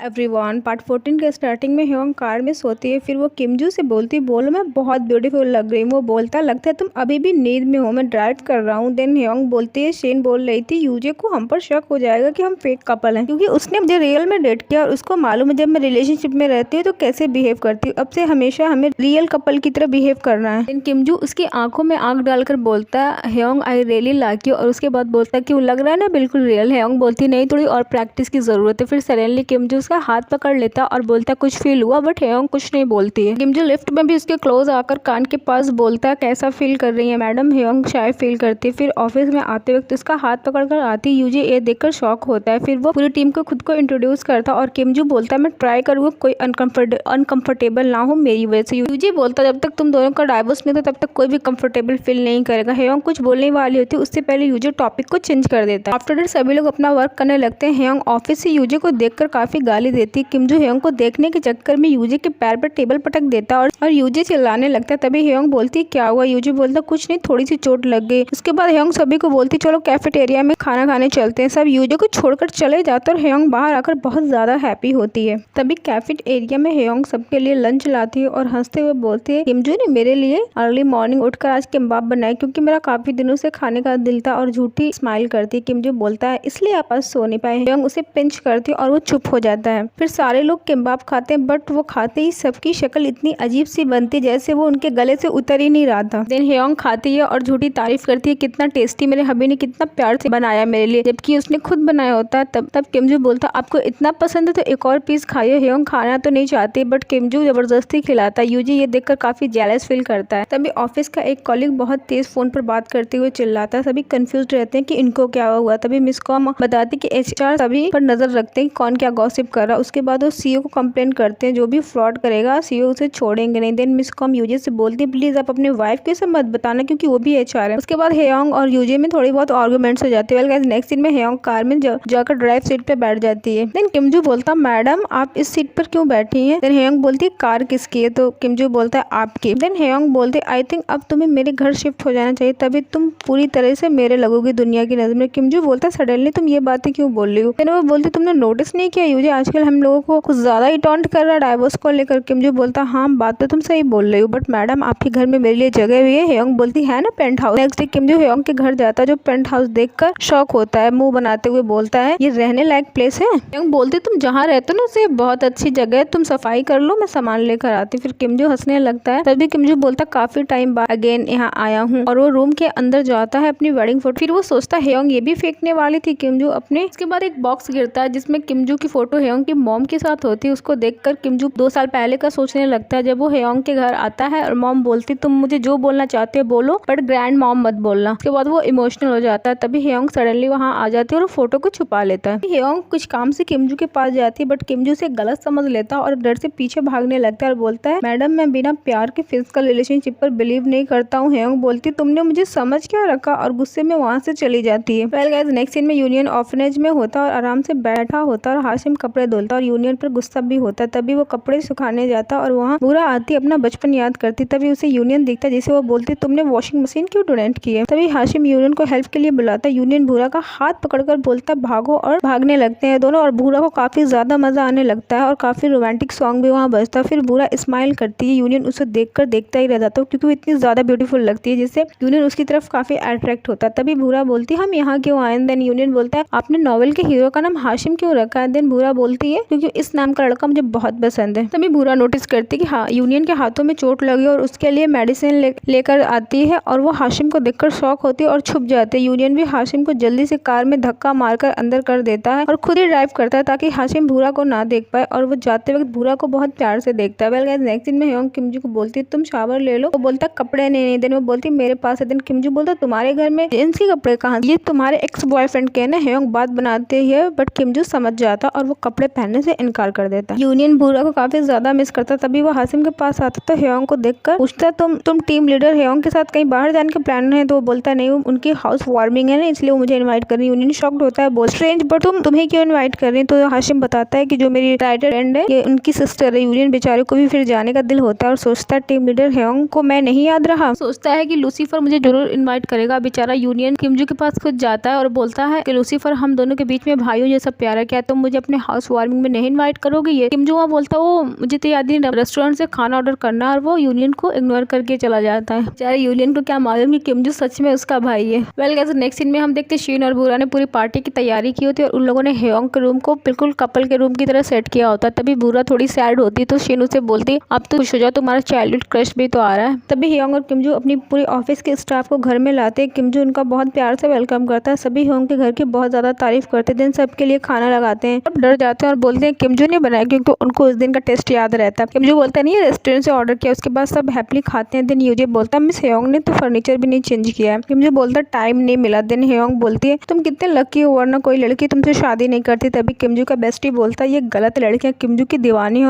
Everyone. Part 14 के starting में Hyeong car में सोती है। फिर वो किमजू से बोलती, बोलो मैं बहुत ब्यूटीफुल लग रही हूँ। वो बोलता, लगता है तुम अभी भी नींद में हो, मैं ड्राइव कर रहा हूँ। देन ह्योंग बोलती है, शेन बोल रही थी यूजे को हम पर शक हो जाएगा कि हम फेक कपल हैं, क्योंकि उसने मुझे रियल में डेट किया और उसको मालूम है जब मैं रिलेशनशिप में रहती हूँ तो कैसे बिहेव करती हूँ। अब से हमेशा हमें रियल कपल की तरह बिहेव करना है। देन किमजू उसकी आंखों में आंख डालकर बोलता है, Hyeong I really like you. और उसके बाद बोलता है, क्यों लग रहा है ना बिल्कुल रियल। ह्योंग बोलती, नहीं थोड़ी और प्रैक्टिस की जरूरत है। फिर सडनली किमजू उसका हाथ पकड़ लेता और बोलता, कुछ फील हुआ। बट ह्योंग कुछ नहीं बोलती है। किमजू लिफ्ट में भी उसके क्लोज आकर कान के पास बोलता है, कैसा फील कर रही है मैडम। ह्योंग शाय फील करती है। फिर ऑफिस में आते वक्त उसका हाथ पकड़कर आती यूजे ये देखकर शॉक होता है। फिर वो पूरी टीम को खुद को इंट्रोड्यूस करता और किमजू बोलता, मैं ट्राई करूंगा कोई अनकंफर्टेबल ना हो मेरी वजह से। यूजे बोलता, जब तक तुम दोनों का डाइवोर्स नहीं होता तब तक कोई भी कंफर्टेबल फील नहीं करेगा। ह्योंग कुछ बोलने वाली होती है, उससे पहले यूजे टॉपिक को चेंज कर देता है। आफ्टर दैट सभी लोग अपना वर्क करने लगते हैं। ह्योंग ऑफिस से यूजे को देखकर काफी गाली देती है। किमजू ह्योंग को देखने के चक्कर में यूजे के पैर पर टेबल पटक देता और यूजे चिल्लाने लगता है। तभी ह्योंग बोलती, क्या हुआ। यूजे बोलता, कुछ नहीं, थोड़ी सी चोट लग गई। उसके बाद ह्योंग सभी को बोलती, चलो कैफेटेरिया में खाना खाने चलते हैं। सब यूजे को छोड़कर चले जाते और ह्योंग बाहर आकर बहुत ज्यादा हैप्पी होती है। तभी कैफेटेरिया में ह्योंग सबके लिए लंच लाती है और हंसते हुए बोलती है, किमजू ने मेरे लिए अर्ली मॉर्निंग उठकर आज किम्बाप बनाए क्योंकि मेरा काफी दिनों से खाने का दिल था। और झूठी स्माइल करती। किमजू बोलता है, इसलिए आप आज सो नहीं पाए। ह्योंग उसे पिंच करती और वो चुप हो जाता है। फिर सारे लोग किम्बाप खाते हैं, बट वो खाते ही सबकी शक्ल इतनी अजीब सी बनती जैसे वो उनके गले से उतर ही नहीं रहा था। देन ह्योंग खाती है और झूठी तारीफ करती है, कितना टेस्टी, मेरे हबी ने कितना प्यार से बनाया मेरे लिए, जबकि उसने खुद बनाया होता है। तब किमजू बोलता, आपको इतना पसंद है तो एक और पीस खाइए। ह्योंग खाना तो नहीं चाहती बट किमजू जबरदस्ती खिलाता है। यूजी ये देखकर काफी जेलस फील करता है। तभी ऑफिस का एक कॉलीग बहुत तेज फोन पर बात करते हुए चिल्लाता है। सभी कंफ्यूज रहते हैं कि इनको क्या हुआ। तभी मिस कॉम बताती कि एचआर सभी पर नजर रखते हैं कौन क्या गॉसिप कर रहा है। उसके बाद वो सीईओ को कंप्लेन करते हैं, जो भी फ्रॉड करेगा सीईओ उसे छोड़ेंगे नहीं। देन मिस कॉम यूजे से बोलती है, प्लीज आप अपने वाइफ के साथ मत बताना क्योंकि वो भी एचआर है। उसके बाद ह्योंग और यूजे में थोड़ी बहुत आर्गुमेंट्स हो जाती है। वेल गाइस, नेक्स्ट सीन में ह्योंग कार में जाकर ड्राइव सीट पे बैठ जाती है। देन किमजू बोलता, मैडम आप इस सीट पर क्यों बैठी हैं। देन ह्योंग बोलती, कार किसकी है। तो किमजू बोलता है, आपकी। देन ह्योंग बोलते, आई थिंक अब तुम्हें मेरे घर शिफ्ट हो जाना चाहिए, तभी तुम पूरी तरह से मेरे लगोगी दुनिया की नजर में। किमजू बोलता, सडनली तुम ये बातें क्यों बोल रही हो। देन वो बोलती, तुमने नोटिस नहीं किया यूजे आजकल हम लोगों को कुछ ज्यादा ही टॉन्ट कर रहा है डाइवोर्स को लेकर। किमजू बोलता, हाँ बात तो तुम सही बोल रही हो, बट मैडम आपके घर में मेरे लिए जगह हुई है। ह्योंग बोलती है ना paint house. Next day Kimju Hyung के घर जाता है, जो पेंट हाउस देखकर शॉक होता है। मुंह बनाते हुए बोलता है, ये रहने लायक प्लेस है। ह्योंग बोलती, तुम जहाँ रहते हो ना उसे बहुत अच्छी जगह है, तुम सफाई कर लो, मैं सामान लेकर आती। फिर किमजू हंसने लगता है। तभी किमजू बोलता, काफी टाइम बाद अगेन यहाँ आया हूँ। और वो रूम के अंदर जाता है अपनी वेडिंग फोटो। फिर वो सोचता है ह्योंग ये भी फेंकने वाली थी किमजू अपने। उसके बाद एक बॉक्स गिरता है जिसमें किमजू की फोटो ह्योंग की मॉम के साथ होती है। उसको देखकर किमजू 2 साल पहले का सोचने लगता है जब वो ह्योंग के घर आता है और मॉम बोलती, तुम मुझे जो बोलना चाहते हो बोलो बट ग्रैंड मॉम मत बोलना। उसके बाद वो इमोशनल हो जाता है। तभी ह्योंग सडनली वहाँ आ जाती है और फोटो को छुपा लेता है। ह्योंग कुछ काम से किमजू के पास जाती है बट किमजू से गलत समझ लेता है और डर से पीछे भागने लगता है और बोलता है, मैडम मैं बिना प्यार के फिजिकल रिलेशनशिप पर बिलीव नहीं करता हूँ। ह्योंग बोलती, तुमने मुझे समझ क्या रखा, और गुस्से में वहाँ से चली जाती है। वेल गाइस, नेक्स्ट सीन में यूनियन ऑर्फनेज में होता और आराम से बैठा होता और हाशिम कपड़े धुलता और यूनियन पर गुस्सा भी होता। तभी वो कपड़े सुखाने जाता और वहाँ बुरा आती अपना बचपन याद करती। तभी उसे यूनियन दिखता जिसे वो बोलती, तुमने वॉशिंग मशीन क्यों डोनेट की है। तभी हाशिम यूनियन को हेल्प के लिए बुलाता। यूनियन भूरा का हाथ पकड़कर बोलता, भागो, और भागने लगते हैं दोनों। और भूरा को काफी ज्यादा मजा आने लगता है और काफी रोमांटिक सॉन्ग भी वहाँ बजता। फिर भूरा स्माइल करती है। यूनियन उसे देखकर देखता ही रह जाता है क्योंकि वो इतनी ज्यादा ब्यूटीफुल लगती है जिससे यूनियन उसकी तरफ काफी अट्रैक्ट होता है। तभी भूरा बोलती, हम यहाँ क्यों आए। देन यूनियन बोलता है, आपने नॉवेल के हीरो का नाम हाशिम क्यों रखा है। देन भूरा बोलती है, क्योंकि इस नाम का लड़का मुझे बहुत पसंद है। तभी भूरा नोटिस करती है कि हाँ यूनियन के हाथों में चोट लगी और उसके लिए मेडिसिन लेकर आती है और वो हाशिम को देखकर शॉक होती है और छुप जाती है। यूनियन भी हाशिम को जल्दी से कार में धक्का मारकर अंदर कर देता है और खुद ही ड्राइव करता है ताकि हाशिम भूरा को ना देख पाए। और वो जाते वक्त भूरा को बहुत प्यार से देखता है। वेल गाइस, नेक्स्ट दिन में ह्योंग किमजू को बोलती है, तुम शावर ले लो। वो बोलता, कपड़े नहीं। देन वो बोलती, मेरे पास है। दिन किमजू बोलता, तुम्हारे घर में जेंट्स के कपड़े कहाँ, ये तुम्हारे एक्स बॉयफ्रेंड के ना। ह्योंग बात बनाते हैं बट किमजू समझ जाता और वो कपड़े पहनने से इनकार कर देता। यूनियन भूरा को काफी ज्यादा मिस करता। तभी वो हाशिम के पास आता तो ह्योंग को देखकर पूछता, तुम टीम लीडर ह्योंग के साथ कहीं बाहर जाने के प्लान है। तो वो बोलता, नहीं उनकी हाउस वार्मिंग है ना, इसलिए वो मुझे इन्वाइट कर रही है। यूनियन शॉक्ड होता है, बोल स्ट्रेंज, बट तुम्हें क्यों इन्वाइट कर रही है। तो हाशिम बताता है कि जो मेरी राइटर फ्रेंड है ये उनकी सिस्टर है। यूनियन बेचारे को भी फिर जाने का दिल होता है और सोचता है, टीम लीडर ह्योंग को मैं नहीं याद रहा। सोचता है कि लूसीफर मुझे जरूर इन्वाइट करेगा। बेचारा यूनियन किमजू के पास खुद जाता है और बोलता है कि लूसीफर, हम दोनों के बीच में भाइयों जैसा प्यार है, क्या तुम मुझे अपने हाउस वार्मिंग में नहीं इन्वाइट करोगे। ये किम जो वहाँ बोलता वो मुझे तो याद नहीं, रेस्टोरेंट से खाना ऑर्डर करना, और वो यूलियन को इग्नोर करके चला जाता है। बेचारे यूलियन को क्या मालूम कि किम जो सच में उसका भाई है। वेल गाइस, नेक्स्ट सीन में हम देखते शीन और बुरा ने पूरी पार्टी की तैयारी की होती है और उन लोगों ने हेयोंग के रूम को बिल्कुल कपल के रूम की तरह सेट किया होता है। तभी बुरा थोड़ी सैड होती तो शीन उसे बोलती अब तो खुश हो जाओ, तुम्हारा चाइल्डहुड क्रश भी तो आ रहा है। तभी हेयोंग और किमजू अपनी पूरी ऑफिस के स्टाफ को घर में लाते। किमजू उनका बहुत प्यार से वेलकम करता है। सभी हेयोंग के घर की बहुत ज्यादा तारीफ करते। दिन सबके लिए खाना लगाते हैं। सब डर जाते हैं और बोलते हैं किमजू ने बनाया, क्योंकि उनको उस दिन का टेस्ट याद रहता है। किमजू बोलता नहीं, रेस्टोरेंट से ऑर्डर किया। उसके बाद सब हैप्पीली खाते हैं। दिन यूजे बोलता मिस हेयोंग ने तो फर्नीचर भी नहीं चेंज किया है। किमजू बोलता टाइम नहीं मिला। दिन हेयोंग बोलती है तुम कितने लकी हो, वरना कोई लड़की तुमसे शादी नहीं करती। तभी किमजू का बेस्टी बोलता है ये गलत लड़कियां किमजू की दीवानी है,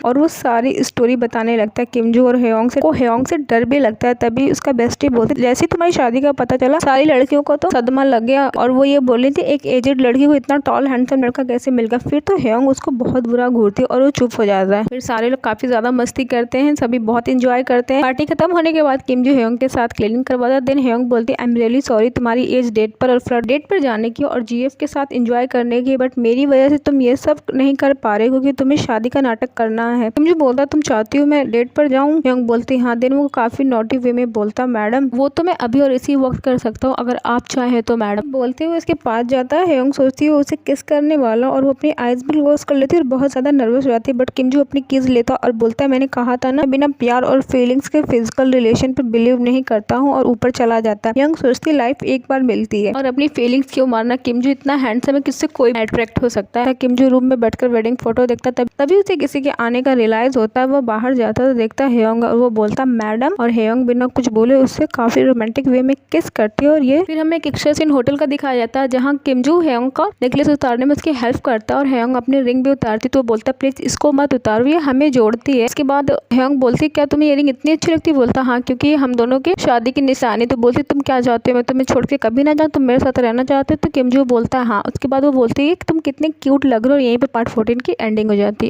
और वो सारी स्टोरी बताने लगता है किमजू और हेयोंग से डर भी लगता है। तभी उसका बेस्टी बोलती जैसे तुम्हारी शादी का पता चला सारी लड़कियों को तो सदमा लग गया, और वो ये बोली थी एक एजेड लड़की को इतना टॉल हैंडसम लड़का कैसे मिल गया। फिर तो हेयोंग उसको बहुत बुरा घूरती है और वो चुप हो जाता है। फिर सारे लोग काफी ज्यादा मस्ती करते हैं, सभी बहुत इंजॉय करते हैं। पार्टी खत्म होने के बाद किमजू हेयोंग के साथ क्लीनिंग करवाता है। देन हेयोंग बोलती आई एम रियली सॉरी तुम्हारी एज डेट पर और फ्लर्ट डेट पर जाने की और जीएफ के साथ एंजॉय करने की, बट मेरी वजह से तुम ये सब नहीं कर पा रहे क्योंकि तुम्हें शादी का नाटक करना है। किमजू बोलता तुम चाहती हो मैं डेट पर जाऊं? हेयोंग बोलती हाँ। देन वो काफी नॉटी वे में बोलता मैडम वो तो मैं अभी और इसी वक्त कर सकता हूँ अगर आप चाहे तो मैडम। बोलते हुए उसके पास जाता है। हेयोंग सोचती है उसे किस करने वाला और वो अपनी आईज भी क्लोज कर लेती है और बहुत ज्यादा नर्वस हो जाती है। बट किमजू अपनी किस लेता और बोलता है मैंने कहा था ना बिना प्यार और फीलिंग्स के फिजिकल रिलेशन पर बिलीव नहीं करता हूँ, और ऊपर चला जाता है। हेयोंग सोचती लाइफ एक बार मिलती है और अपनी फीलिंग्स क्यों मारना, किमजू इतना हैंडसम है किससे कोई अट्रैक्ट हो सकता है। किमजू रूम में बैठकर वेडिंग फोटो देखता तभी उसे किसी के आने का रियलाइज होता है। वो बाहर जाता तो देखता है हेयोंग और वो बोलता मैडम, और हेयोंग बिना कुछ बोले उससे काफी रोमांटिक वे में किस करती है। और ये फिर हमें एक एक्स्ट्रा सीन होटल का दिखाया जाता है जहाँ किमजू हेयोंग का नेकलेस उतारने में उसकी हेल्प करता है और हेयोंग अपनी रिंग भी उतारती तो बोलता प्लीज इसको मत उतारो ये हमें जोड़ती है। इसके बाद हेयोंग बोलती क्या तुम्हें ये रिंग इतनी अच्छी लगती है? बोलता हाँ क्योंकि हम दोनों की शादी की निशानी। तो बोलती तुम क्या चाहते हो मैं तुम्हें छोड़ के कभी ना जाऊँ, तुम मेरे साथ रहना चाहते हो? तो किमजू बोलता है हाँ। उसके बाद वो बोलती है कि तुम कितने क्यूट लग रहे हो। यहीं पे पार्ट 14 की एंडिंग हो जाती है।